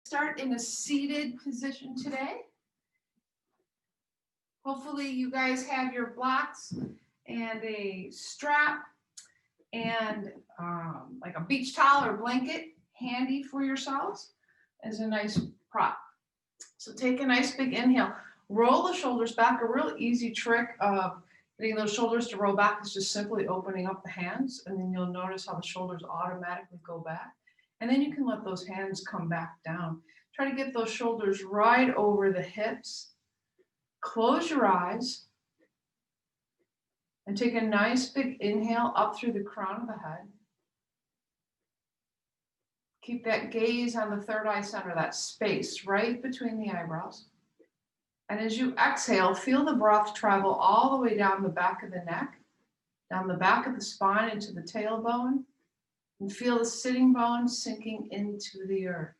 Start in a seated position today. Hopefully you guys have your blocks and a strap and like a beach towel or blanket handy for yourselves as a nice prop. So take a nice big inhale, roll the shoulders back. A real easy trick of getting those shoulders to roll back is just simply opening up the hands, and then you'll notice how the shoulders automatically go back. And then you can let those hands come back down. Try to get those shoulders right over the hips. Close your eyes and take a nice big inhale up through the crown of the head. Keep that gaze on the third eye center, that space right between the eyebrows. And as you exhale, feel the breath travel all the way down the back of the neck, down the back of the spine into the tailbone, and feel the sitting bones sinking into the earth.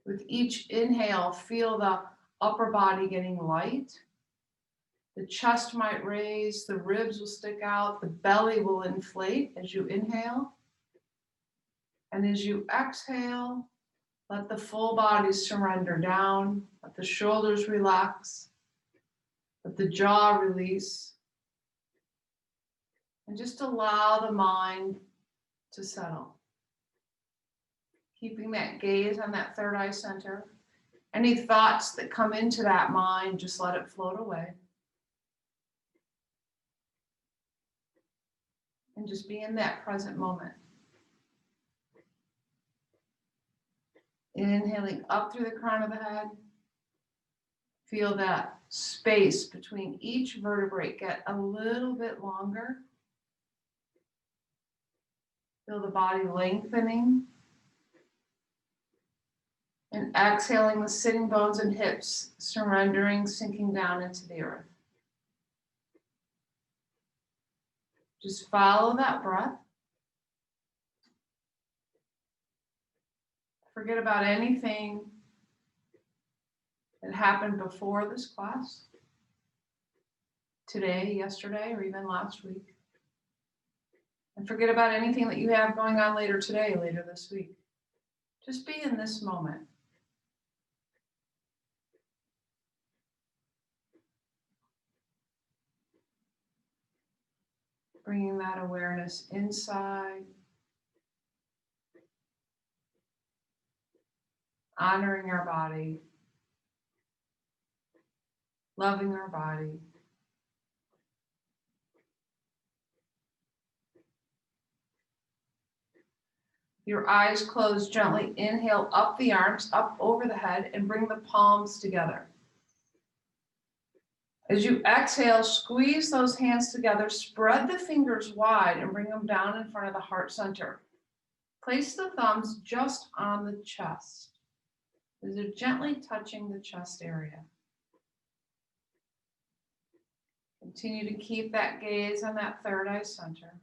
With each inhale, feel the upper body getting light. The chest might raise, the ribs will stick out, the belly will inflate as you inhale. And as you exhale, let the full body surrender down, let the shoulders relax, let the jaw release, and just allow the mind to settle. Keeping that gaze on that third eye center. Any thoughts that come into that mind, just let it float away. And just be in that present moment. Inhaling up through the crown of the head. Feel that space between each vertebrae get a little bit longer. Feel the body lengthening. And exhaling the sitting bones and hips, surrendering, sinking down into the earth. Just follow that breath. Forget about anything that happened before this class, today, yesterday, or even last week. And forget about anything that you have going on later today, later this week. Just be in this moment. Bringing that awareness inside. Honoring our body. Loving our body. Your eyes closed, gently inhale up the arms, up over the head, and bring the palms together. As you exhale, squeeze those hands together, spread the fingers wide and bring them down in front of the heart center. Place the thumbs just on the chest, as they're gently touching the chest area. Continue to keep that gaze on that third eye center.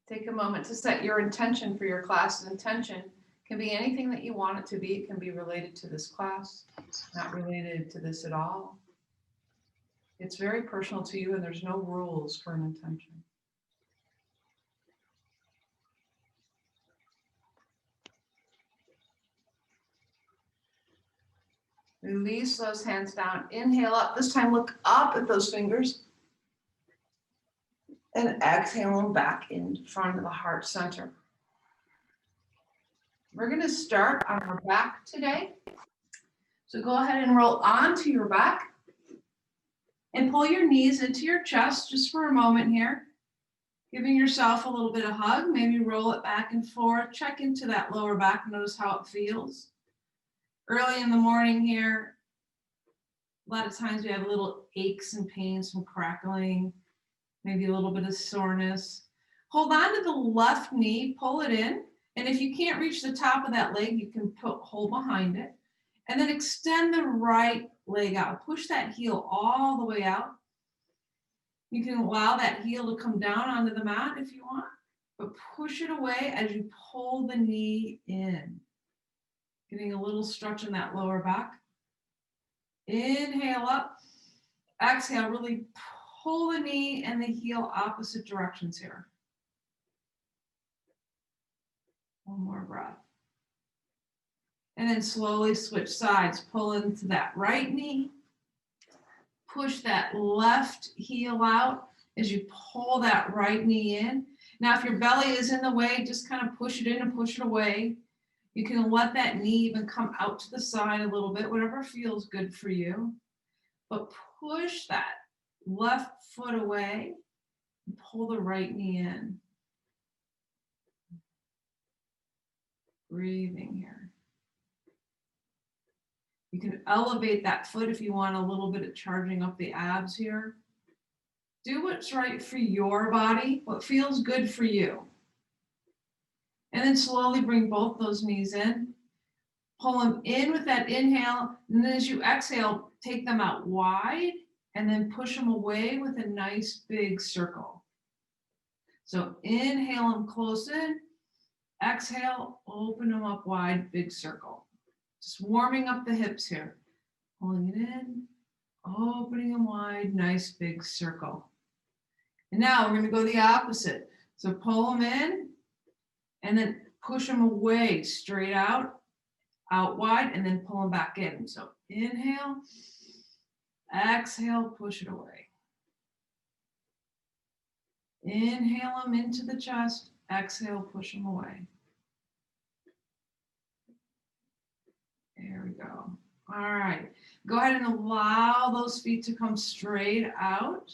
Take a moment to set your intention for your class. Intention can be anything that you want it to be. It can be related to this class, not related to this at all. It's very personal to you, and there's no rules for an intention. Release those hands down. Inhale up. This time look up at those fingers. And exhale them back in front of the heart center. We're going to start on our back today. So go ahead and roll onto your back and pull your knees into your chest just for a moment here. Giving yourself a little bit of hug, maybe roll it back and forth. Check into that lower back, notice how it feels. Early in the morning here, a lot of times we have little aches and pains from crackling, maybe a little bit of soreness. Hold on to the left knee, pull it in. And if you can't reach the top of that leg, you can hold behind it. And then extend the right leg out. Push that heel all the way out. You can allow that heel to come down onto the mat if you want, but push it away as you pull the knee in. Getting a little stretch in that lower back. Inhale up. Exhale, really pull the knee and the heel opposite directions here. One more breath. And then slowly switch sides. Pull into that right knee. Push that left heel out as you pull that right knee in. Now, if your belly is in the way, just kind of push it in and push it away. You can let that knee even come out to the side a little bit, whatever feels good for you. But push that left foot away and pull the right knee in. Breathing here. You can elevate that foot if you want a little bit of charging up the abs here. Do what's right for your body, what feels good for you. And then slowly bring both those knees in. Pull them in with that inhale. And then as you exhale, take them out wide and then push them away with a nice big circle. So inhale them close in. Exhale, open them up wide, big circle. Just warming up the hips here. Pulling it in, opening them wide, nice big circle. And now we're going to go the opposite. So pull them in and then push them away, straight out wide, and then pull them back in. So inhale, exhale, push it away. Inhale them into the chest, exhale, push them away. There we go. All right. Go ahead and allow those feet to come straight out.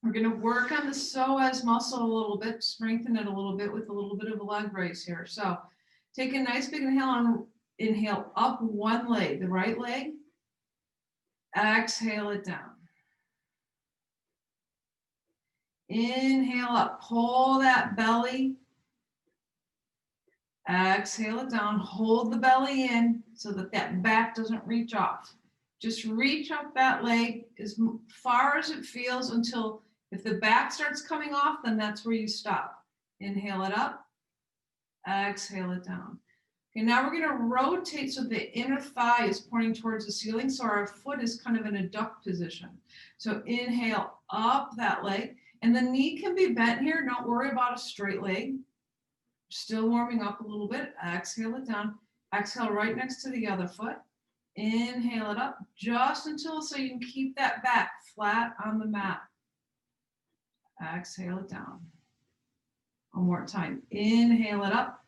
We're going to work on the psoas muscle a little bit, strengthen it a little bit with a little bit of a leg raise here. So take a nice big inhale and inhale up one leg, the right leg. Exhale it down. Inhale up, pull that belly. Exhale it down, hold the belly in so that that back doesn't reach off. Just reach up that leg as far as it feels until if the back starts coming off, then that's where you stop. Inhale it up, exhale it down. Okay, now we're going to rotate so the inner thigh is pointing towards the ceiling, so our foot is kind of in a duck position. So inhale up that leg, and the knee can be bent here. Don't worry about a straight leg. Still warming up a little bit. Exhale it down. Exhale right next to the other foot. Inhale it up just until so you can keep that back flat on the mat. Exhale it down. One more time. Inhale it up.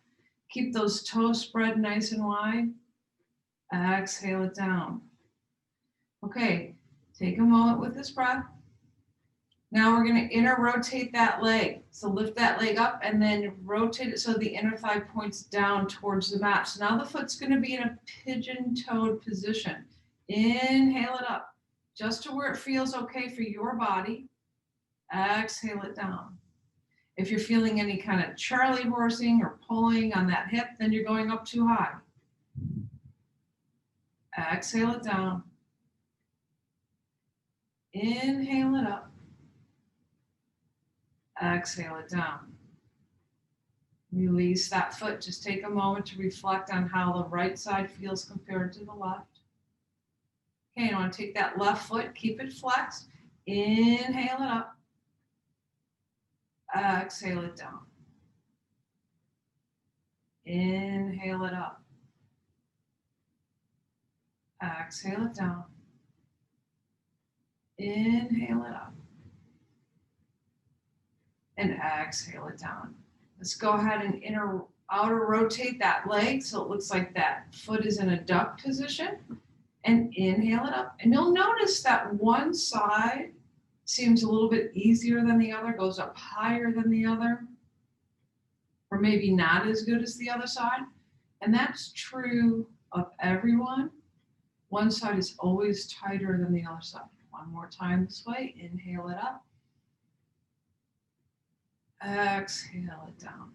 Keep those toes spread nice and wide. Exhale it down. Okay, take a moment with this breath. Now we're going to inner rotate that leg. So lift that leg up and then rotate it so the inner thigh points down towards the mat. So now the foot's going to be in a pigeon-toed position. Inhale it up just to where it feels okay for your body. Exhale it down. If you're feeling any kind of Charlie horsing or pulling on that hip, then you're going up too high. Exhale it down. Inhale it up. Exhale it down. Release that foot. Just take a moment to reflect on how the right side feels compared to the left. Okay, you want to take that left foot, keep it flexed. Inhale it up. Exhale it down. Inhale it up. Exhale it down. Inhale it up. And exhale it down. Let's go ahead and outer rotate that leg so it looks like that foot is in a duck position. And inhale it up. And you'll notice that one side seems a little bit easier than the other, goes up higher than the other, or maybe not as good as the other side. And that's true of everyone. One side is always tighter than the other side. One more time this way. Inhale it up. Exhale it down.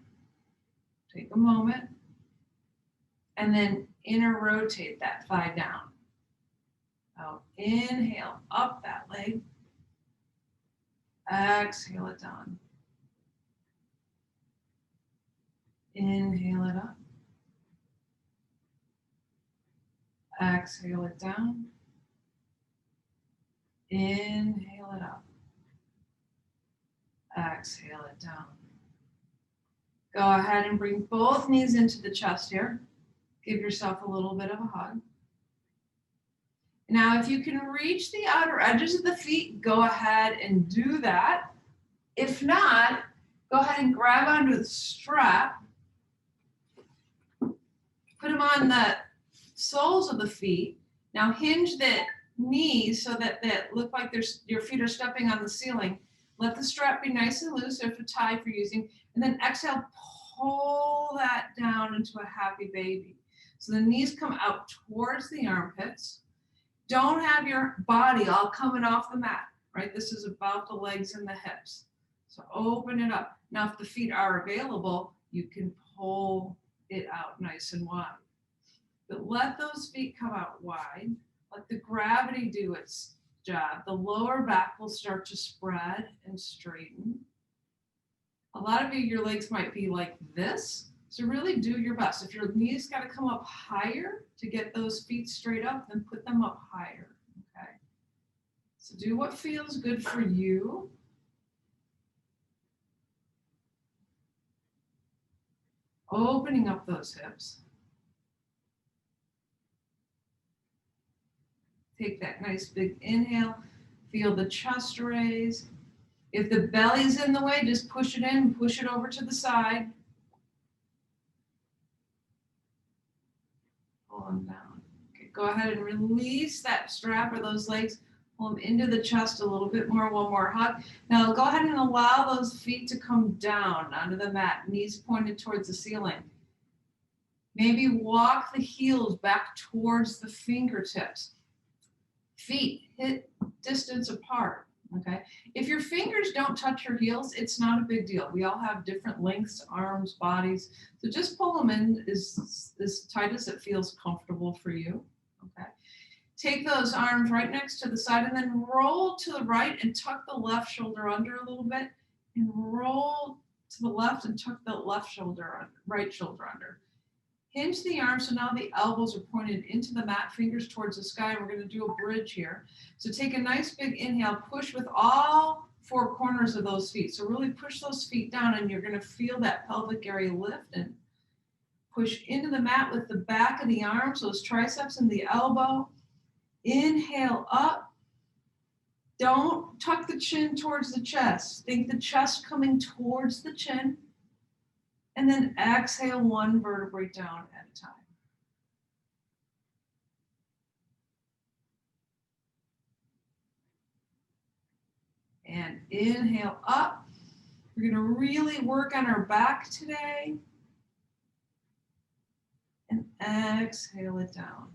Take a moment. And then inner rotate that thigh down. Now inhale up that leg. Exhale it down. Inhale it up. Exhale it down. Inhale it up. Exhale it down. Go ahead and bring both knees into the chest here. Give yourself a little bit of a hug. Now, if you can reach the outer edges of the feet, go ahead and do that. If not, go ahead and grab onto the strap. Put them on the soles of the feet. Now hinge the knees so that they look like your feet are stepping on the ceiling. Let the strap be nice and loose if a tie for using. And then exhale, pull that down into a happy baby. So the knees come out towards the armpits. Don't have your body all coming off the mat, right? This is about the legs and the hips. So open it up. Now, if the feet are available, you can pull it out nice and wide. But let those feet come out wide. Let the gravity do its job. The lower back will start to spread and straighten. A lot of you, your legs might be like this. So really do your best. If your knees got to come up higher to get those feet straight up, then put them up higher, okay? So do what feels good for you. Opening up those hips. Take that nice big inhale. Feel the chest raise. If the belly's in the way, just push it in, push it over to the side. Pull them down. Okay, go ahead and release that strap or those legs. Pull them into the chest a little bit more. One more hug. Now go ahead and allow those feet to come down onto the mat, knees pointed towards the ceiling. Maybe walk the heels back towards the fingertips. Feet hip distance apart, okay? If your fingers don't touch your heels, it's not a big deal. We all have different lengths, arms, bodies. So just pull them in as tight as it feels comfortable for you, okay? Take those arms right next to the side and then roll to the right and tuck the left shoulder under a little bit and roll to the left and tuck the left shoulder under, right shoulder under. Hinge the arms so now the elbows are pointed into the mat, fingers towards the sky. We're going to do a bridge here. So take a nice big inhale, push with all four corners of those feet. So really push those feet down and you're going to feel that pelvic area lift and push into the mat with the back of the arms, those triceps and the elbow. Inhale up. Don't tuck the chin towards the chest. Think the chest coming towards the chin. And then exhale one vertebrae down at a time. And inhale up. We're going to really work on our back today. And exhale it down.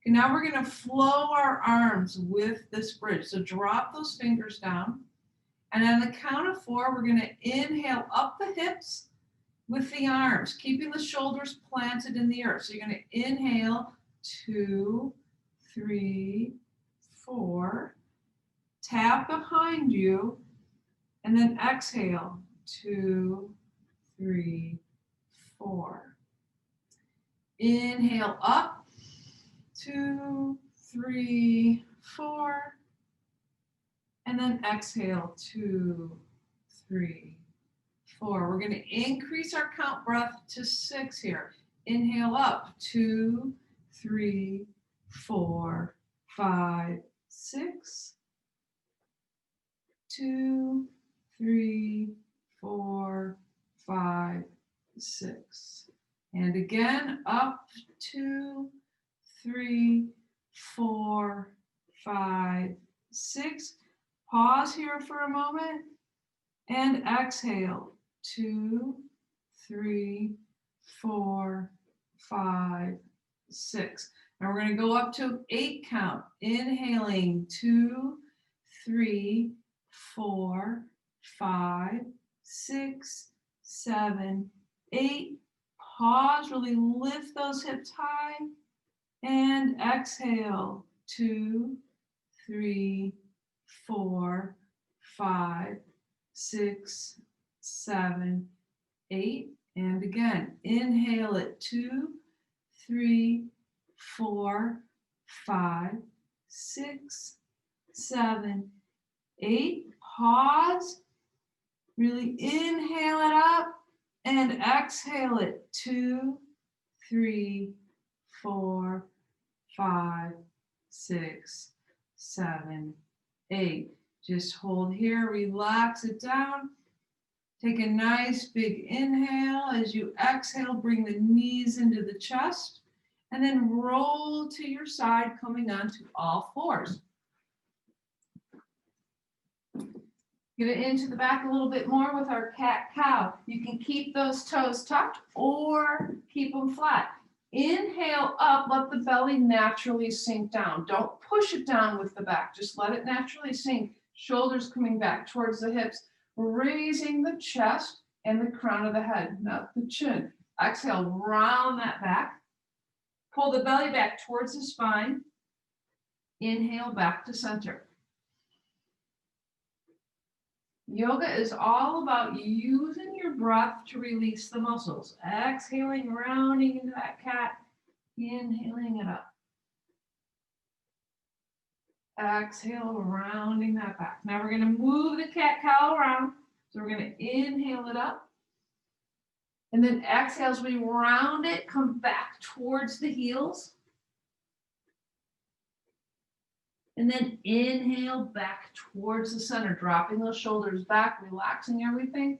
Okay, now we're going to flow our arms with this bridge. So drop those fingers down. And on the count of 4, we're going to inhale up the hips with the arms, keeping the shoulders planted in the earth. So you're going to inhale, 2, 3, 4. Tap behind you. And then exhale, 2, 3, 4. Inhale up, 2, 3, 4. And then exhale, 2, 3, 4. We're going to increase our count breath to 6 here. Inhale up, 2, 3, 4, 5, 6. 2, 3, 4, 5, 6. And again, up, 2, 3, 4, 5, 6. Pause here for a moment and exhale. 2, 3, 4, 5, 6. Now we're going to go up to 8 count. Inhaling, 2, 3, 4, 5, 6, 7, 8. Pause, really lift those hips high. And exhale, 2, 3, 4, 5, 6, 7, 8. And again, inhale it, 2, 3, 4, 5, 6, 7, 8. Pause. Really inhale it up And exhale it. 2, 3, 4, 5, 6, 7, 8. Just hold here, relax it down. Take a nice big inhale. As you exhale, bring the knees into the chest and then roll to your side, coming onto all fours. Get it into the back a little bit more with our cat-cow. You can keep those toes tucked or keep them flat. Inhale up, let the belly naturally sink down. Don't push it down with the back, just let it naturally sink. Shoulders coming back towards the hips, raising the chest and the crown of the head, not the chin. Exhale, round that back. Pull the belly back towards the spine. Inhale back to center. Yoga is all about using your breath to release the muscles. Exhaling, rounding into that cat. Inhaling it up. Exhale, rounding that back. Now we're going to move the cat-cow around. So we're going to inhale it up. And then exhale as we round it, come back towards the heels. And then inhale back towards the center, dropping those shoulders back, relaxing everything.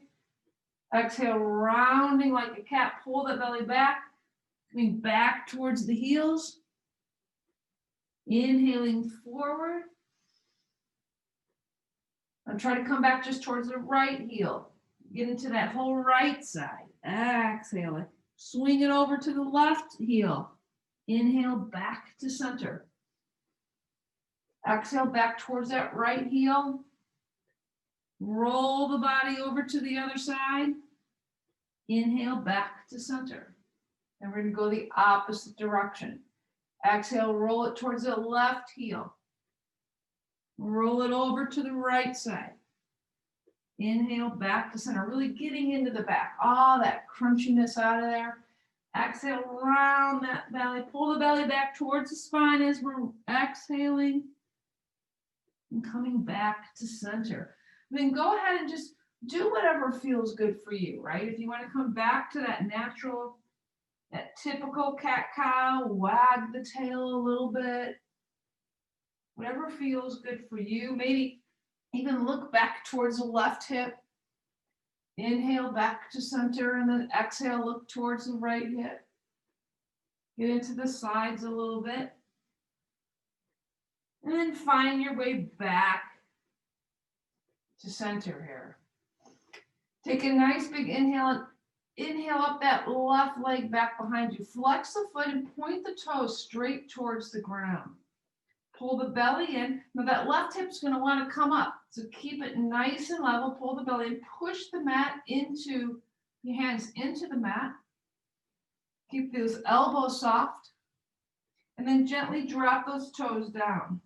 Exhale, rounding like a cat, pull the belly back, coming back towards the heels. Inhaling forward. And try to come back just towards the right heel. Get into that whole right side. Exhale it. Swing it over to the left heel. Inhale back to center. Exhale back towards that right heel. Roll the body over to the other side. Inhale back to center. And we're going to go the opposite direction. Exhale, roll it towards the left heel. Roll it over to the right side. Inhale back to center, really getting into the back. All that crunchiness out of there. Exhale, round that belly. Pull the belly back towards the spine as we're exhaling. And coming back to center. Then go ahead and just do whatever feels good for you, right? If you want to come back to that natural, that typical cat-cow, wag the tail a little bit. Whatever feels good for you. Maybe even look back towards the left hip. Inhale back to center and then exhale, look towards the right hip. Get into the sides a little bit. And then find your way back to center here. Take a nice big inhale and inhale up that left leg back behind you. Flex the foot and point the toes straight towards the ground. Pull the belly in. Now that left hip's going to want to come up. So keep it nice and level. Pull the belly in. Push the mat into, your hands into the mat. Keep those elbows soft. And then gently drop those toes down.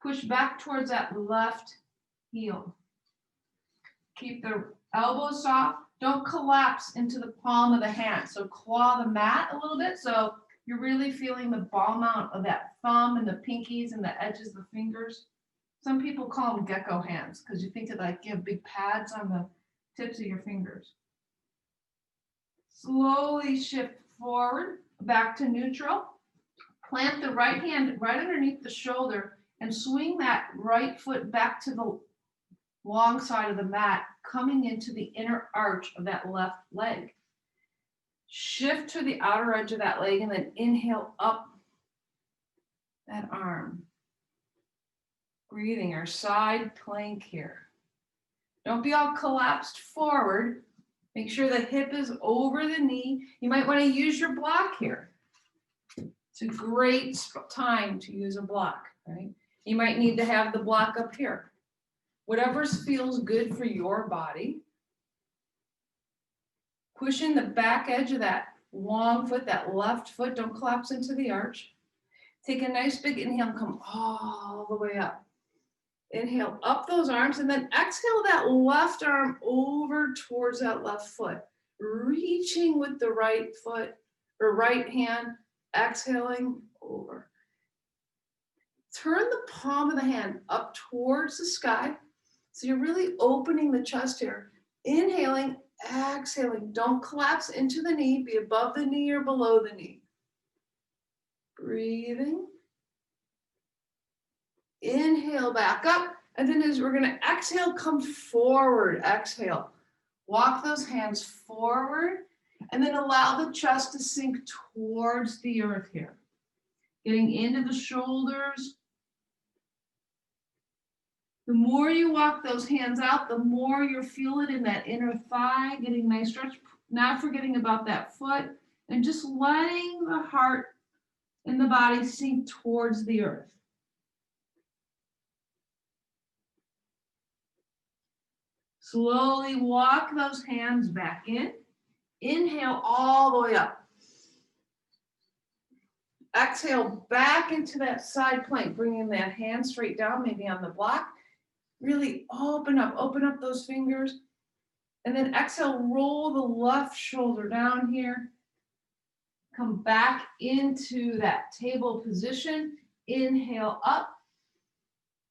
Push back towards that left heel. Keep the elbows soft. Don't collapse into the palm of the hand. So claw the mat a little bit. So you're really feeling the ball mount of that thumb and the pinkies and the edges of the fingers. Some people call them gecko hands because you think of like you have big pads on the tips of your fingers. Slowly shift forward, back to neutral. Plant the right hand right underneath the shoulder and swing that right foot back to the long side of the mat, coming into the inner arch of that left leg. Shift to the outer edge of that leg and then inhale up that arm. Breathing our side plank here. Don't be all collapsed forward. Make sure the hip is over the knee. You might want to use your block here. It's a great time to use a block, right? You might need to have the block up here. Whatever feels good for your body. Push in the back edge of that long foot, that left foot. Don't collapse into the arch. Take a nice big inhale and come all the way up. Inhale up those arms and then exhale that left arm over towards that left foot. Reaching with the right foot or right hand, exhaling over. Turn the palm of the hand up towards the sky. So you're really opening the chest here. Inhaling, exhaling. Don't collapse into the knee. Be above the knee or below the knee. Breathing. Inhale back up. And then as we're going to exhale, come forward. Exhale. Walk those hands forward. And then allow the chest to sink towards the earth here. Getting into the shoulders. The more you walk those hands out, the more you'll feel it in that inner thigh, getting nice stretch, not forgetting about that foot, and just letting the heart and the body sink towards the earth. Slowly walk those hands back in. Inhale all the way up. Exhale back into that side plank, bringing that hand straight down, maybe on the block. Really open up those fingers. And then exhale, roll the left shoulder down here. Come back into that table position. Inhale up.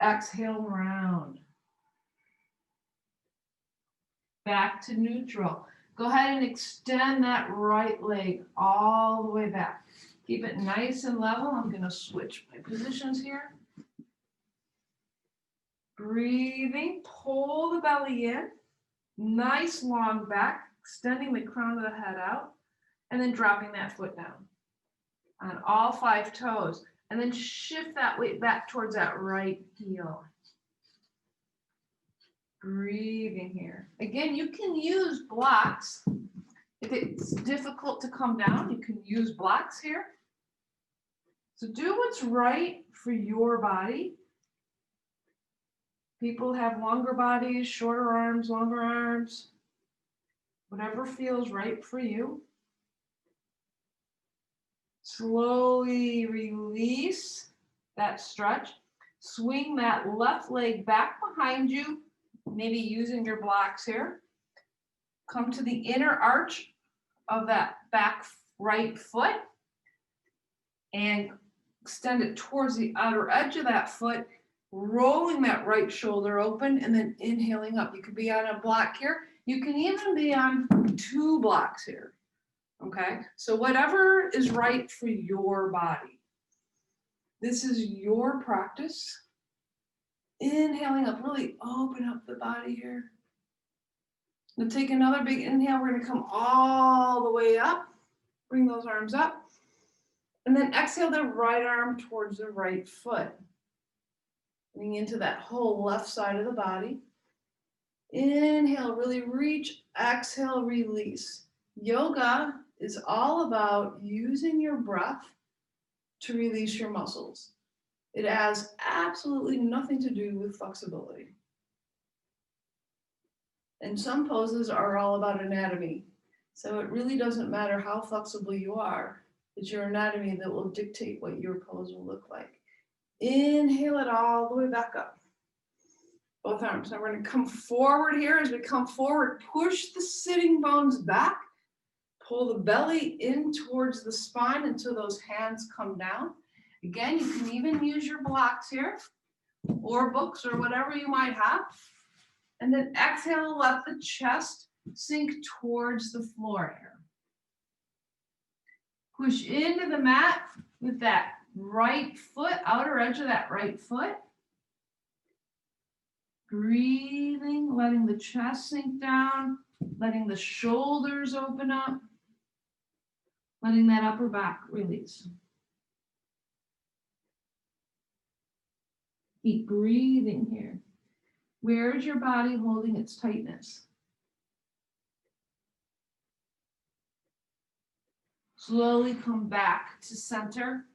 Exhale round. Back to neutral. Go ahead and extend that right leg all the way back. Keep it nice and level. I'm going to switch my positions here. Breathing, pull the belly in. Nice long back, extending the crown of the head out, and then dropping that foot down on all 5 toes. And then shift that weight back towards that right heel. Breathing here. Again, you can use blocks. If it's difficult to come down, you can use blocks here. So do what's right for your body. People have longer bodies, shorter arms, longer arms. Whatever feels right for you. Slowly release that stretch. Swing that left leg back behind you, maybe using your blocks here. Come to the inner arch of that back right foot and extend it towards the outer edge of that foot, rolling that right shoulder open and then inhaling up. You could be on a block here. You can even be on 2 blocks here. Okay, so whatever is right for your body. This is your practice. Inhaling up, really open up the body here. Now take another big inhale. We're going to come all the way up. Bring those arms up. And then exhale the right arm towards the right foot. Bring into that whole left side of the body. Inhale, really reach. Exhale, release. Yoga is all about using your breath to release your muscles. It has absolutely nothing to do with flexibility. And some poses are all about anatomy. So it really doesn't matter how flexible you are. It's your anatomy that will dictate what your pose will look like. Inhale it all the way back up. Both arms. Now we're going to come forward here. As we come forward, push the sitting bones back. Pull the belly in towards the spine until those hands come down. Again, you can even use your blocks here or books or whatever you might have. And then exhale, let the chest sink towards the floor here. Push into the mat with that right foot, outer edge of that right foot. Breathing, letting the chest sink down, letting the shoulders open up, letting that upper back release. Keep breathing here. Where is your body holding its tightness? Slowly come back to center.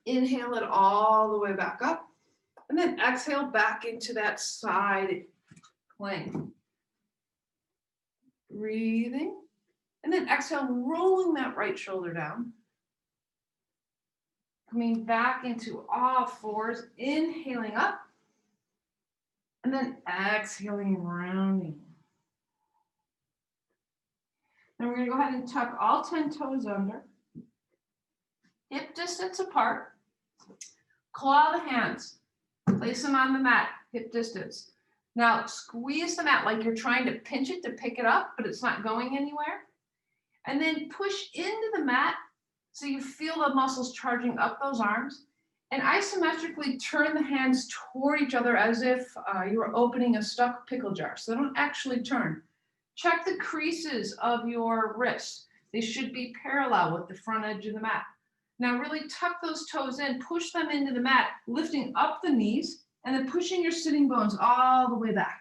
Inhale it all the way back up. And then exhale back into that side plank. Breathing. And then exhale, rolling that right shoulder down. Coming back into all fours, inhaling up. And then exhaling, rounding. Then we're going to go ahead and tuck all 10 toes under. Hip distance apart. Claw the hands. Place them on the mat, hip distance. Now squeeze the mat like you're trying to pinch it to pick it up, but it's not going anywhere. And then push into the mat so you feel the muscles charging up those arms. And isometrically turn the hands toward each other as if you were opening a stuck pickle jar. So they don't actually turn. Check the creases of your wrists. They should be parallel with the front edge of the mat. Now really tuck those toes in, push them into the mat, lifting up the knees, and then pushing your sitting bones all the way back.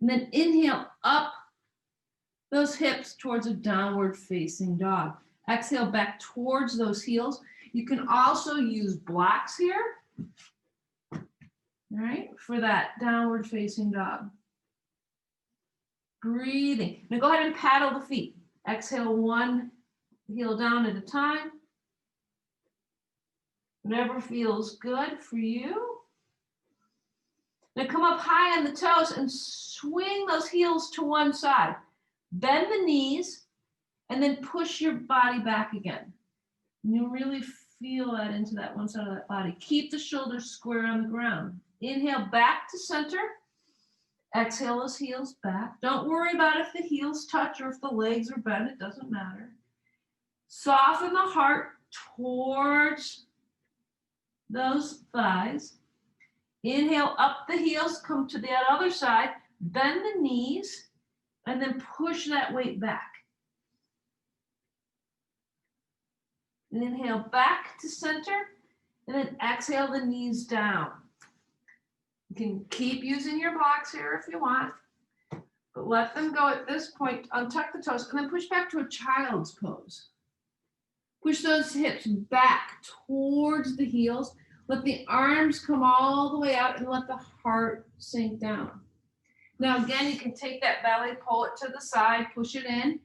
And then inhale up those hips towards a downward facing dog. Exhale back towards those heels. You can also use blocks here, all right, for that downward facing dog. Breathing. Now go ahead and paddle the feet. Exhale one heel down at a time. Whatever feels good for you. Now come up high on the toes and swing those heels to one side. Bend the knees and then push your body back again. And you really feel that into that one side of that body. Keep the shoulders square on the ground. Inhale back to center. Exhale those heels back. Don't worry about if the heels touch or if the legs are bent. It doesn't matter. Soften the heart towards those thighs. Inhale up the heels. Come to the other side. Bend the knees and then push that weight back. And inhale back to center, and then exhale the knees down. You can keep using your blocks here if you want, but let them go at this point. Untuck the toes, and then push back to a child's pose. Push those hips back towards the heels. Let the arms come all the way out, and let the heart sink down. Now again, you can take that belly, pull it to the side, push it in.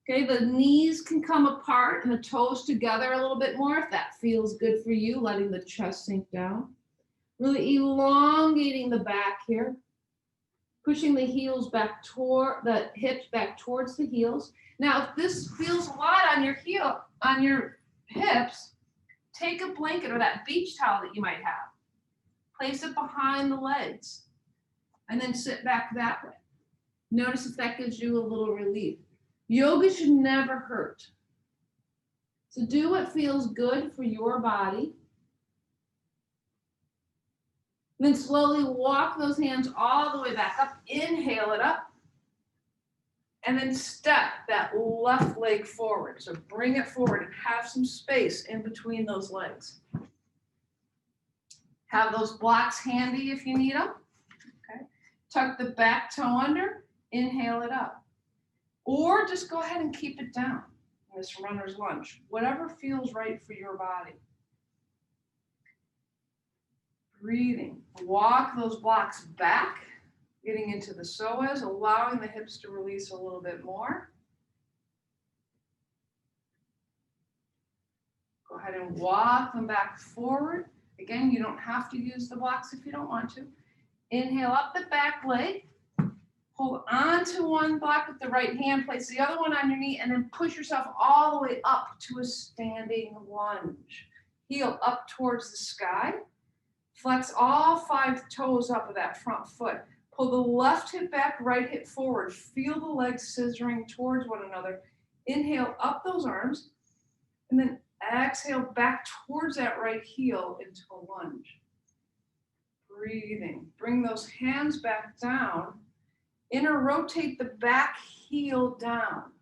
Okay, the knees can come apart and the toes together a little bit more if that feels good for you, letting the chest sink down. Really elongating the back here. Pushing the heels back toward the hips back towards the heels. Now, if this feels a lot on your hips, take a blanket or that beach towel that you might have. Place it behind the legs and then sit back that way. Notice if that gives you a little relief. Yoga should never hurt. So do what feels good for your body. And then slowly walk those hands all the way back up. Inhale it up. And then step that left leg forward. So bring it forward and have some space in between those legs. Have those blocks handy if you need them. Okay. Tuck the back toe under. Inhale it up. Or just go ahead and keep it down in this runner's lunge. Whatever feels right for your body. Breathing. Walk those blocks back, getting into the psoas, allowing the hips to release a little bit more. Go ahead and walk them back forward. Again, you don't have to use the blocks if you don't want to. Inhale up the back leg. Hold on to one block with the right hand, place the other one on your knee, and then push yourself all the way up to a standing lunge. Heel up towards the sky. Flex all 5 toes up of that front foot. Pull the left hip back, right hip forward. Feel the legs scissoring towards one another. Inhale up those arms, and then exhale back towards that right heel into a lunge. Breathing. Bring those hands back down. Inner rotate the back heel down.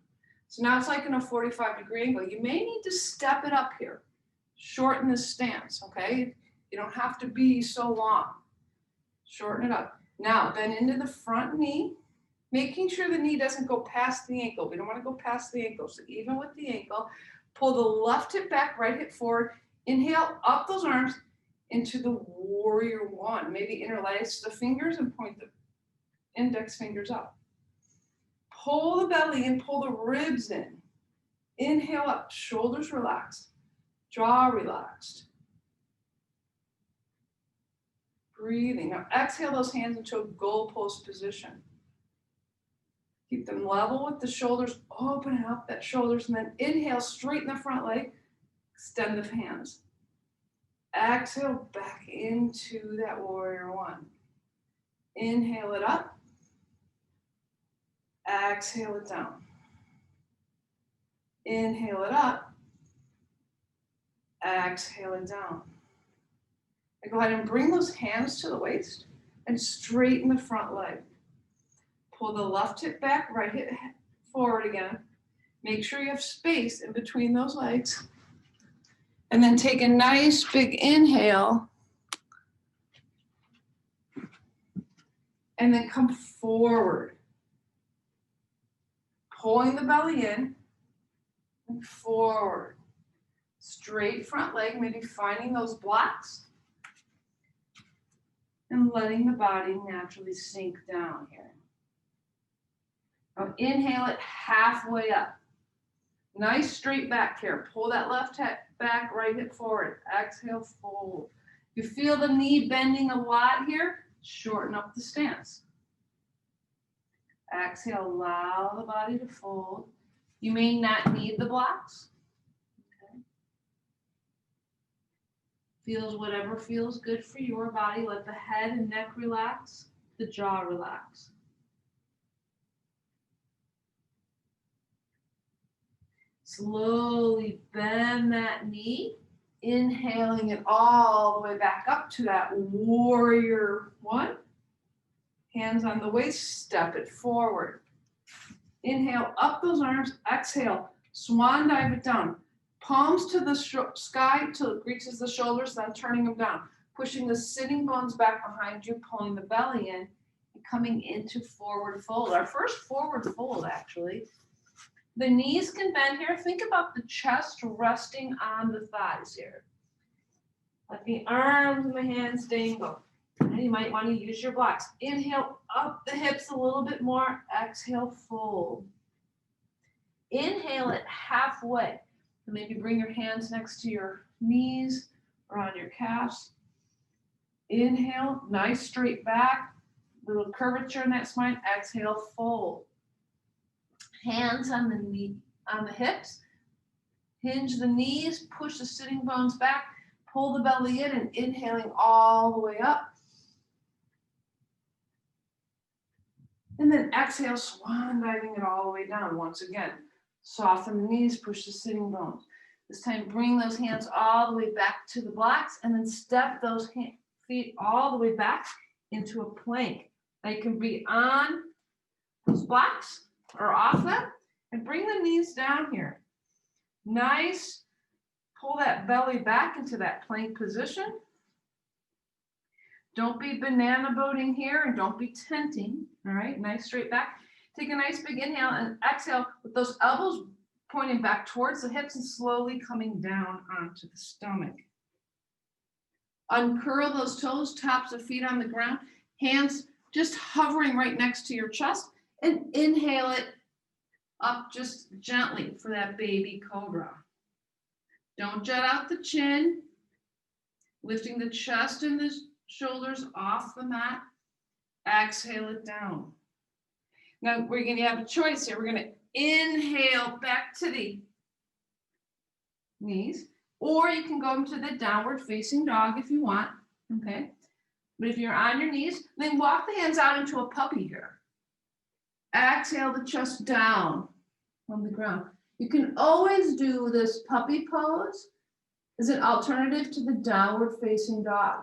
So now it's like in a 45-degree angle. You may need to step it up here. Shorten this stance, okay? You don't have to be so long. Shorten it up. Now bend into the front knee, making sure the knee doesn't go past the ankle. We don't want to go past the ankle. So even with the ankle, pull the left hip back, right hip forward. Inhale up those arms into the warrior one. Maybe interlace the fingers and point the index fingers up. Pull the belly in, pull the ribs in. Inhale up, shoulders relaxed, jaw relaxed. Breathing. Now exhale those hands into a goalpost position. Keep them level with the shoulders, open up that shoulders, and then inhale, straighten the front leg, extend the hands. Exhale back into that warrior one. Inhale it up. Exhale it down. Inhale it up. Exhale it down. And go ahead and bring those hands to the waist and straighten the front leg. Pull the left hip back, right hip forward again. Make sure you have space in between those legs. And then take a nice big inhale. And then come forward. Pulling the belly in and forward. Straight front leg, maybe finding those blocks. And letting the body naturally sink down here. Now inhale it halfway up. Nice straight back here. Pull that left hip back, right hip forward. Exhale, fold. You feel the knee bending a lot here? Shorten up the stance. Exhale, allow the body to fold. You may not need the blocks. Okay. Feels whatever feels good for your body. Let the head and neck relax, the jaw relax. Slowly bend that knee, inhaling it all the way back up to that warrior one. Hands on the waist, step it forward. Inhale, up those arms, exhale, swan dive it down. Palms to the sky till it reaches the shoulders, then turning them down. Pushing the sitting bones back behind you, pulling the belly in, and coming into forward fold. Our first forward fold, actually. The knees can bend here. Think about the chest resting on the thighs here. Let the arms and the hands dangle. And you might want to use your blocks. Inhale up the hips a little bit more. Exhale, fold. Inhale it halfway. And maybe bring your hands next to your knees or on your calves. Inhale, nice straight back. Little curvature in that spine. Exhale, fold. Hands on the knee, on the hips. Hinge the knees, push the sitting bones back, pull the belly in and inhaling all the way up. And then exhale, swan diving it all the way down. Once again, soften the knees, push the sitting bones. This time, bring those hands all the way back to the blocks and then step those feet all the way back into a plank. Now you can be on those blocks or off them, and bring the knees down here. Nice. Pull that belly back into that plank position. Don't be banana boating here and don't be tenting. All right, nice straight back. Take a nice big inhale and exhale with those elbows pointing back towards the hips and slowly coming down onto the stomach. Uncurl those toes, tops of feet on the ground, hands just hovering right next to your chest. And inhale it up just gently for that baby cobra. Don't jet out the chin, lifting the chest and the shoulders off the mat. Exhale it down. Now we're going to have a choice here. We're going to inhale back to the knees, or you can go into the downward facing dog if you want, okay? But if you're on your knees, then walk the hands out into a puppy here. Exhale the chest down on the ground. You can always do this puppy pose as an alternative to the downward facing dog.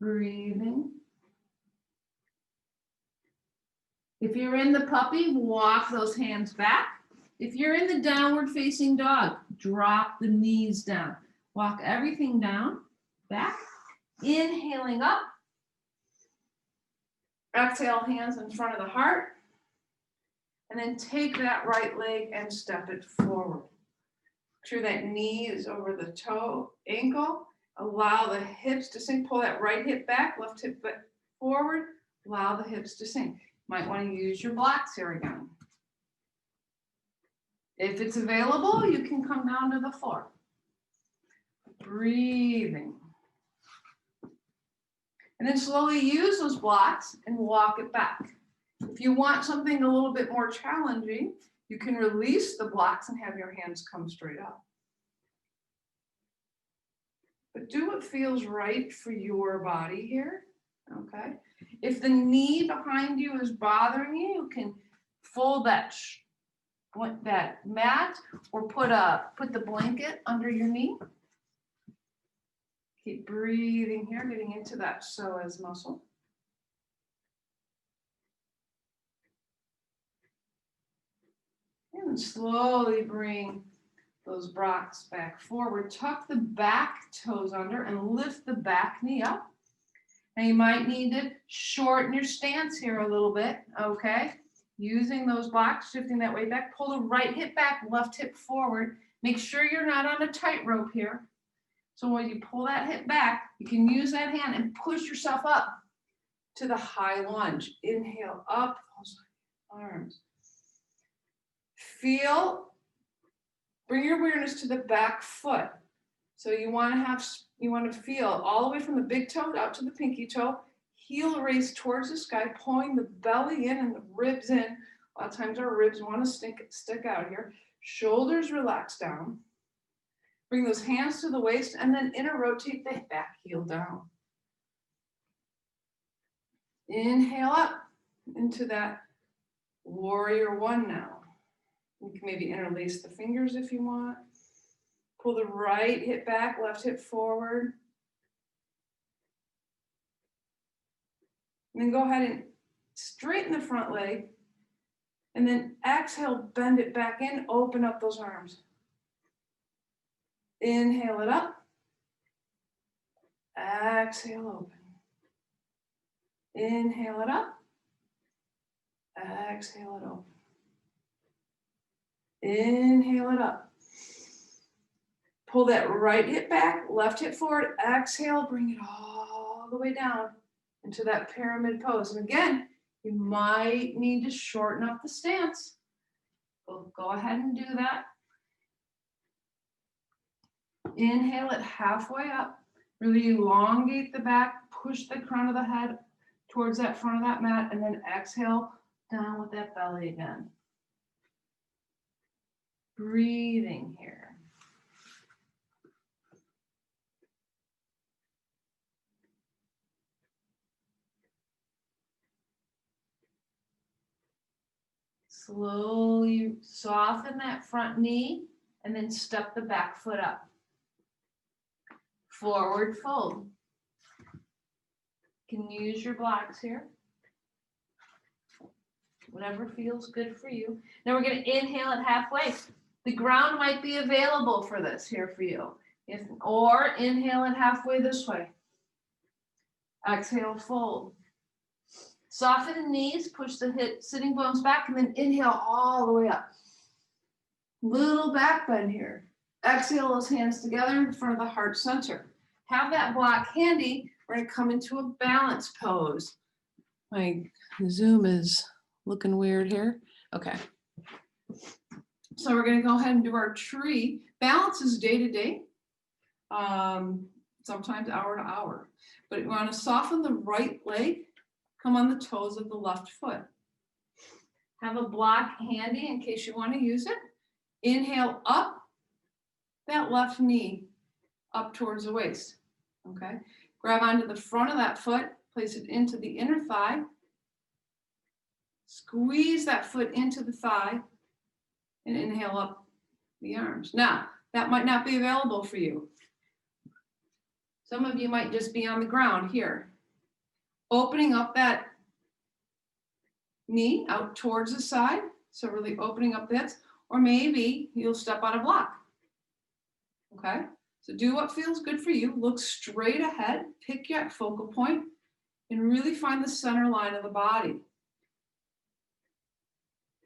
Breathing. If you're in the puppy, walk those hands back. If you're in the downward facing dog, drop the knees down. Walk everything down, back. Inhaling up. Exhale, hands in front of the heart. And then take that right leg and step it forward. Make sure that knee is over the toe, ankle. Allow the hips to sink. Pull that right hip back, left hip forward. Allow the hips to sink. Might want to use your blocks here again. If it's available, you can come down to the floor. Breathing. And then slowly use those blocks and walk it back. If you want something a little bit more challenging, you can release the blocks and have your hands come straight up. But do what feels right for your body here, okay? If the knee behind you is bothering you, you can fold that mat or put the blanket under your knee. Keep breathing here, getting into that psoas muscle. And slowly bring those blocks back forward. Tuck the back toes under and lift the back knee up. Now you might need to shorten your stance here a little bit, okay? Using those blocks, shifting that weight back. Pull the right hip back, left hip forward. Make sure you're not on a tightrope here. So when you pull that hip back, you can use that hand and push yourself up to the high lunge. Inhale up those arms. Bring your awareness to the back foot. So you want to feel all the way from the big toe out to the pinky toe, heel raised towards the sky, pulling the belly in and the ribs in. A lot of times our ribs want to stick out here. Shoulders relax down. Bring those hands to the waist and then inner rotate the back heel down. Inhale up into that warrior one now. You can maybe interlace the fingers if you want. Pull the right hip back, left hip forward. And then go ahead and straighten the front leg. And then exhale, bend it back in, open up those arms. Inhale it up. Exhale, open. Inhale it up. Exhale it open. Inhale it up. Pull that right hip back, left hip forward. Exhale, bring it all the way down into that pyramid pose. And again, you might need to shorten up the stance. Go ahead and do that. Inhale it halfway up. Really elongate the back, push the crown of the head towards that front of that mat, and then exhale down with that belly again. Breathing here. Slowly soften that front knee and then step the back foot up. Forward fold. You can use your blocks here. Whatever feels good for you. Now we're going to inhale it halfway. The ground might be available for this here for you. Or inhale it halfway this way. Exhale, fold. Soften the knees, push the sitting bones back, and then inhale all the way up. Little back bend here. Exhale those hands together in front of the heart center. Have that block handy. We're going to come into a balance pose. My Zoom is looking weird here. Okay. So we're going to go ahead and do our tree. Balance is day to day, sometimes hour to hour. But you want to soften the right leg. Come on the toes of the left foot. Have a block handy in case you want to use it. Inhale up that left knee up towards the waist. Okay. Grab onto the front of that foot, place it into the inner thigh. Squeeze that foot into the thigh and inhale up the arms. Now, that might not be available for you. Some of you might just be on the ground here. Opening up that knee out towards the side. So really opening up that, or maybe you'll step on a block. Okay, so do what feels good for you. Look straight ahead, pick your focal point, and really find the center line of the body. You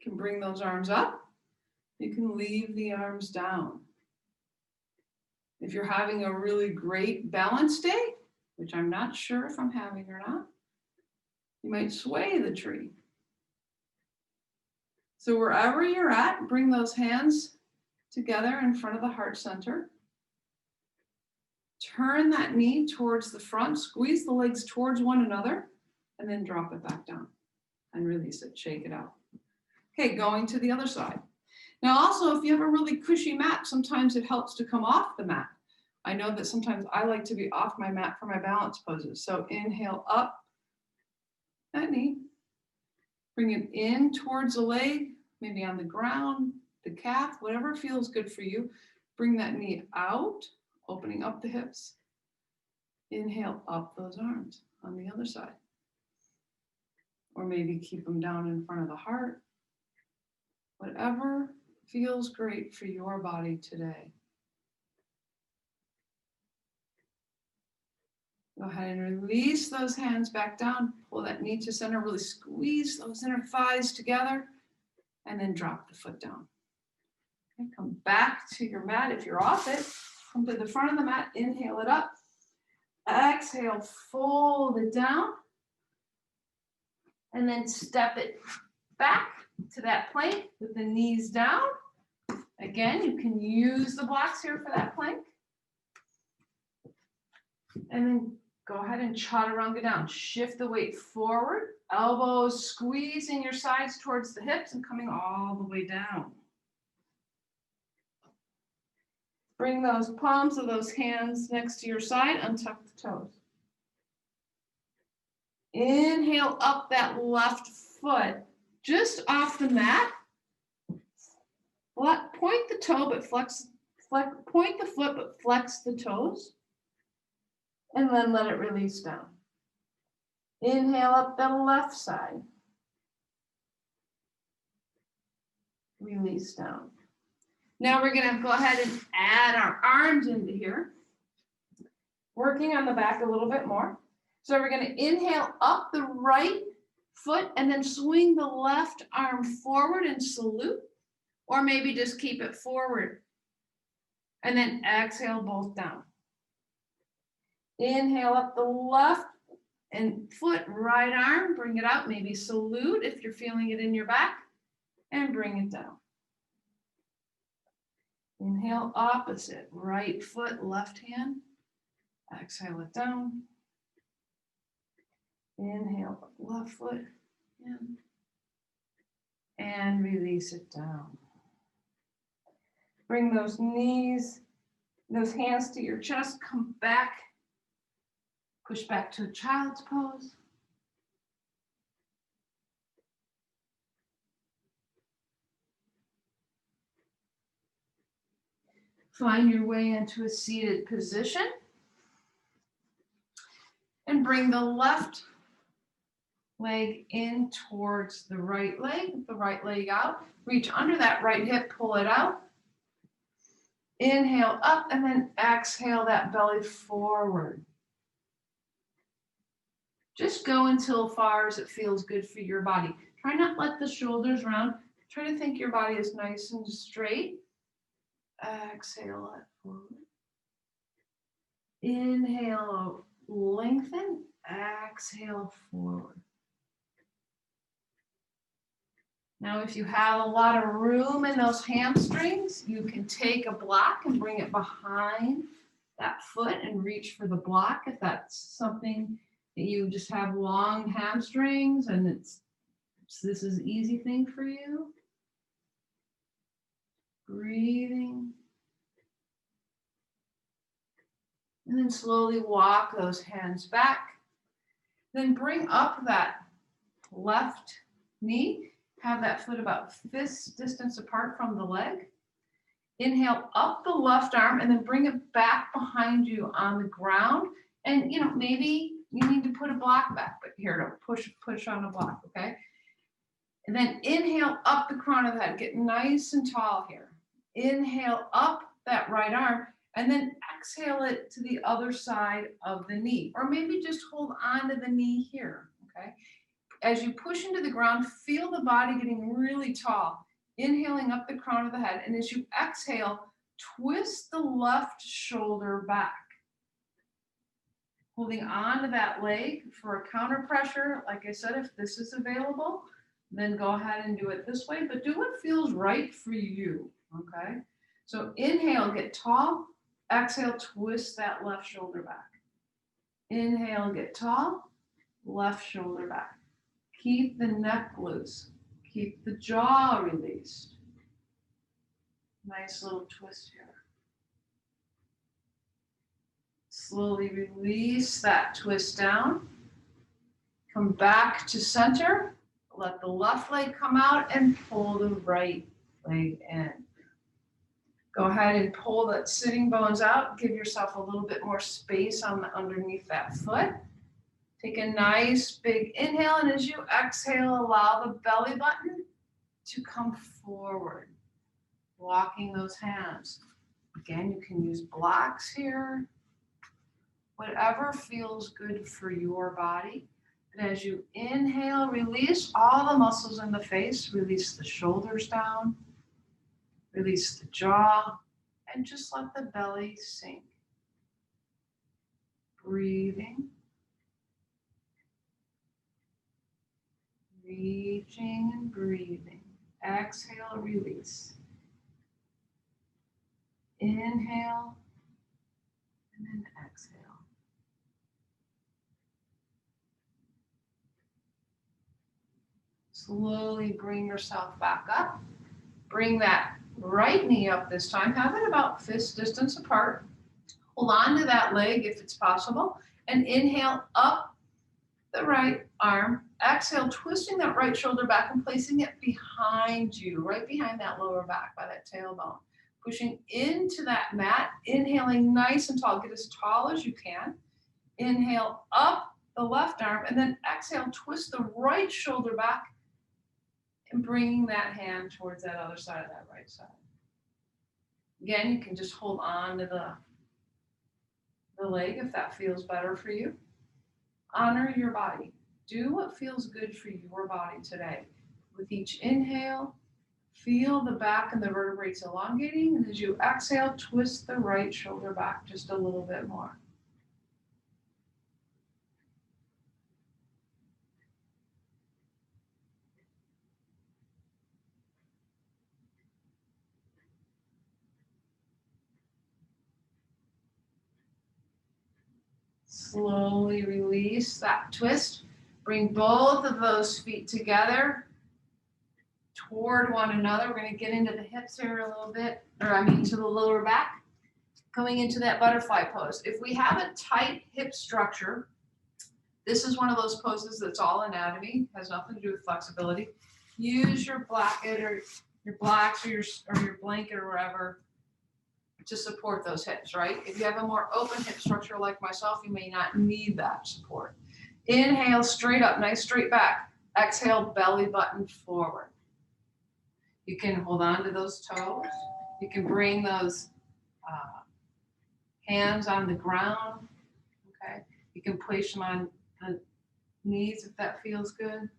can bring those arms up. You can leave the arms down. If you're having a really great balance day, which I'm not sure if I'm having or not, you might sway the tree. So wherever you're at, bring those hands together in front of the heart center. Turn that knee towards the front, squeeze the legs towards one another, and then drop it back down and release it, shake it out. Okay, going to the other side. Now also, if you have a really cushy mat, sometimes it helps to come off the mat. I know that sometimes I like to be off my mat for my balance poses. So inhale up that knee. Bring it in towards the leg, maybe on the ground, the calf, whatever feels good for you. Bring that knee out, opening up the hips. Inhale up those arms on the other side. Or maybe keep them down in front of the heart. Whatever feels great for your body today. Go ahead and release those hands back down. Pull that knee to center. Really squeeze those inner thighs together. And then drop the foot down. Okay, come back to your mat. If you're off it, come to the front of the mat. Inhale it up. Exhale, fold it down. And then step it back to that plank with the knees down. Again, you can use the blocks here for that plank. And then go ahead and chaturanga down. Shift the weight forward. Elbows squeezing your sides towards the hips and coming all the way down. Bring those palms of those hands next to your side. Untuck the toes. Inhale up that left foot just off the mat. Point the toe, but point the foot, but flex the toes. And then let it release down. Inhale up the left side. Release down. Now we're going to go ahead and add our arms into here. Working on the back a little bit more. So we're going to inhale up the right foot and then swing the left arm forward and salute. Or maybe just keep it forward. And then exhale both down. Inhale up the left and foot, right arm, bring it out. Maybe salute if you're feeling it in your back. And bring it down. Inhale opposite, right foot, left hand. Exhale it down. Inhale up left foot in. And release it down. Bring those knees, those hands to your chest, come back. Push back to a child's pose. Find your way into a seated position. And bring the left leg in towards the right leg out. Reach under that right hip, pull it out. Inhale up and then exhale that belly forward. Just go until far as it feels good for your body. Try not to let the shoulders round. Try to think your body is nice and straight. Exhale it forward. Inhale, lengthen. Exhale forward. Now, if you have a lot of room in those hamstrings, you can take a block and bring it behind that foot and reach for the block if that's something that you just have long hamstrings and this is an easy thing for you. Breathing. And then slowly walk those hands back. Then bring up that left knee. Have that foot about fist distance apart from the leg. Inhale up the left arm and then bring it back behind you on the ground. And maybe you need to put a block back, but here to push on a block, okay? And then inhale up the crown of the head. Get nice and tall here. Inhale up that right arm and then exhale it to the other side of the knee. Or maybe just hold on to the knee here, okay? As you push into the ground, feel the body getting really tall. Inhaling up the crown of the head. And as you exhale, twist the left shoulder back. Holding on to that leg for a counter pressure. Like I said, if this is available, then go ahead and do it this way. But do what feels right for you, okay? So inhale, get tall. Exhale, twist that left shoulder back. Inhale, get tall. Left shoulder back. Keep the neck loose. Keep the jaw released. Nice little twist here. Slowly release that twist down. Come back to center. Let the left leg come out and pull the right leg in. Go ahead and pull that sitting bones out. Give yourself a little bit more space on the underneath that foot. Take a nice big inhale, and as you exhale, allow the belly button to come forward, walking those hands. Again, you can use blocks here, whatever feels good for your body. And as you inhale, release all the muscles in the face, release the shoulders down, release the jaw, and just let the belly sink. Breathing. Reaching and breathing. Exhale, release. Inhale, and then exhale. Slowly bring yourself back up. Bring that right knee up this time. Have it about fist distance apart. Hold on to that leg if it's possible. And inhale up the right arm. Exhale, twisting that right shoulder back and placing it behind you, right behind that lower back by that tailbone. Pushing into that mat. Inhaling nice and tall. Get as tall as you can. Inhale up the left arm. And then exhale, twist the right shoulder back. And bringing that hand towards that other side of that right side. Again, you can just hold on to the leg if that feels better for you. Honor your body. Do what feels good for your body today. With each inhale, feel the back and the vertebrae elongating. And as you exhale, twist the right shoulder back just a little bit more. Slowly release that twist. Bring both of those feet together toward one another. We're going to get into the hips here a little bit, to the lower back. Coming into that butterfly pose. If we have a tight hip structure, this is one of those poses that's all anatomy, has nothing to do with flexibility. Use your blanket or your blocks or your blanket or whatever to support those hips, right? If you have a more open hip structure like myself, you may not need that support. Inhale, straight up, nice straight back. Exhale, belly button forward. You can hold on to those toes. You can bring those hands on the ground, okay? You can place them on the knees if that feels good.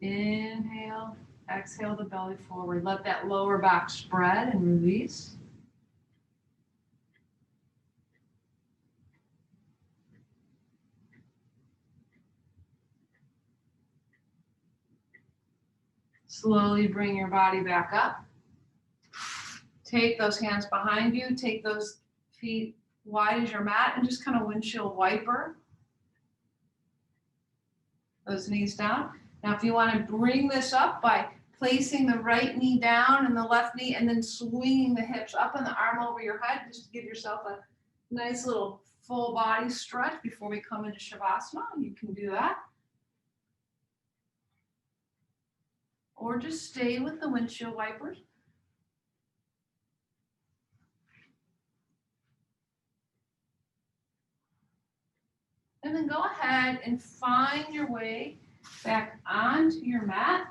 Inhale. Exhale the belly forward. Let that lower back spread and release. Slowly bring your body back up. Take those hands behind you. Take those feet wide as your mat and just kind of windshield wiper those knees down. Now, if you want to bring this up by placing the right knee down and the left knee and then swinging the hips up and the arm over your head, just to give yourself a nice little full body stretch before we come into Shavasana, you can do that. Or just stay with the windshield wipers. And then go ahead and find your way back onto your mat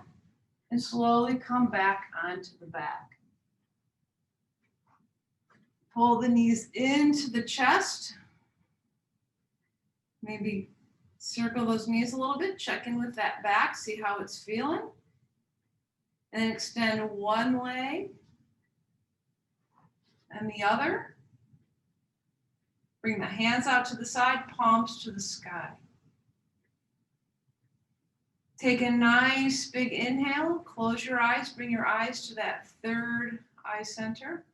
and slowly come back onto the back. Pull the knees into the chest. Maybe circle those knees a little bit. Check in with that back. See how it's feeling. And then extend one leg and the other. Bring the hands out to the side, palms to the sky. Take a nice big inhale. Close your eyes. Bring your eyes to that third eye center.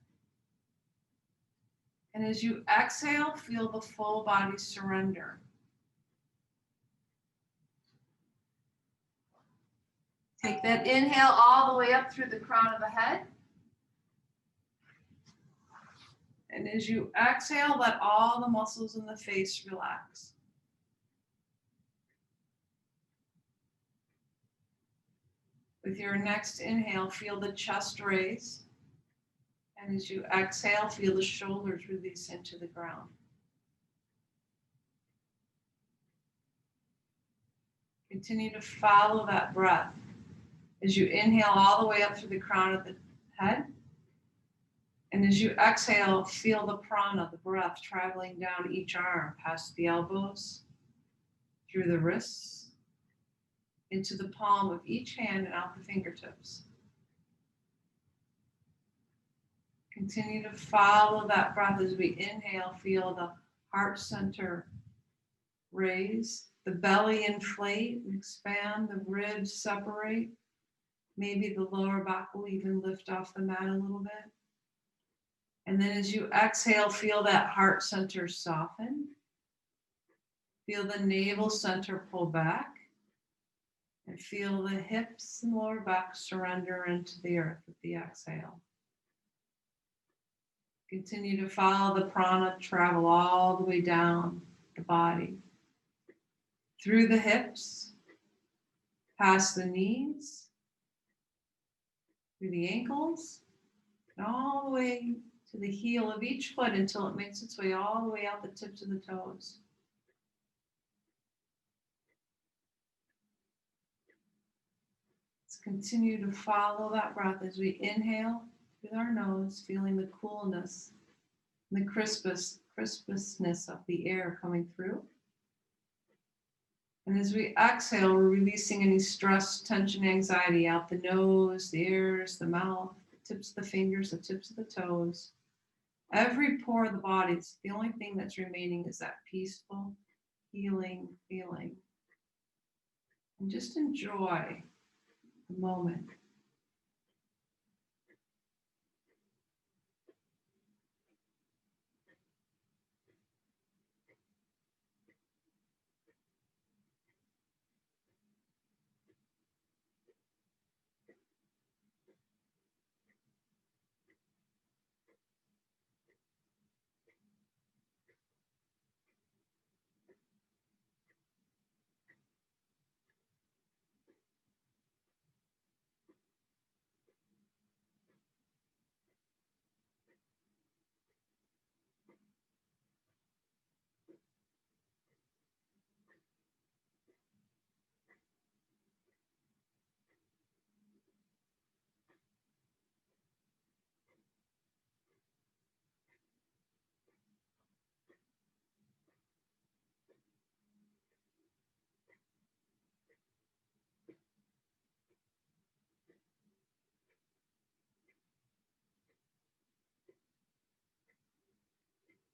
And as you exhale, feel the full body surrender. Take that inhale all the way up through the crown of the head. And as you exhale, let all the muscles in the face relax. With your next inhale, feel the chest raise. And as you exhale, feel the shoulders release into the ground. Continue to follow that breath. As you inhale all the way up through the crown of the head. And as you exhale, feel the prana, the breath, traveling down each arm, past the elbows, through the wrists, into the palm of each hand and out the fingertips. Continue to follow that breath as we inhale, feel the heart center raise, the belly inflate and expand, the ribs separate. Maybe the lower back will even lift off the mat a little bit. And then as you exhale, feel that heart center soften. Feel the navel center pull back. And feel the hips and lower back surrender into the earth with the exhale. Continue to follow the prana travel all the way down the body. Through the hips, past the knees, through the ankles, and all the way to the heel of each foot until it makes its way all the way out the tips of the toes. Let's continue to follow that breath as we inhale with our nose, feeling the coolness and the crispness of the air coming through. And as we exhale, we're releasing any stress, tension, anxiety out the nose, the ears, the mouth, the tips of the fingers, the tips of the toes. Every pore of the body, it's the only thing that's remaining is that peaceful, healing feeling. And just enjoy the moment.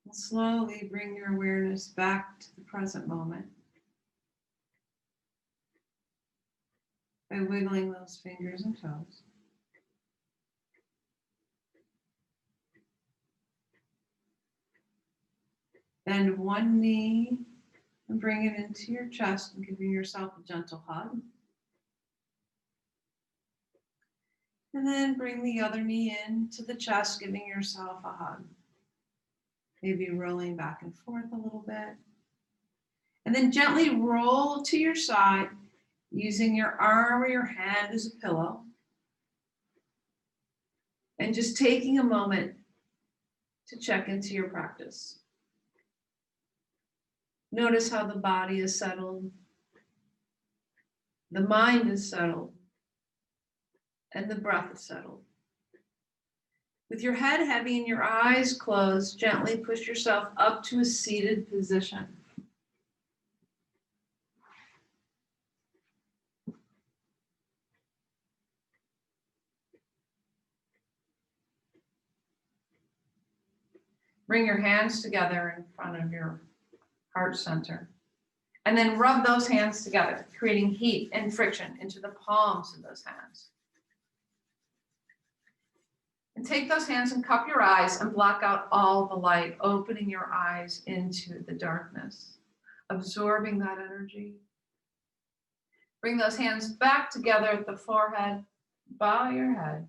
And slowly bring your awareness back to the present moment by wiggling those fingers and toes. Bend one knee and bring it into your chest and giving yourself a gentle hug. And then bring the other knee into the chest, giving yourself a hug. Maybe rolling back and forth a little bit. And then gently roll to your side, using your arm or your hand as a pillow. And just taking a moment to check into your practice. Notice how the body is settled, the mind is settled, and the breath is settled. With your head heavy and your eyes closed, gently push yourself up to a seated position. Bring your hands together in front of your heart center. And then rub those hands together, creating heat and friction into the palms of those hands. And take those hands and cup your eyes and block out all the light, opening your eyes into the darkness, absorbing that energy. Bring those hands back together at the forehead, bow your head.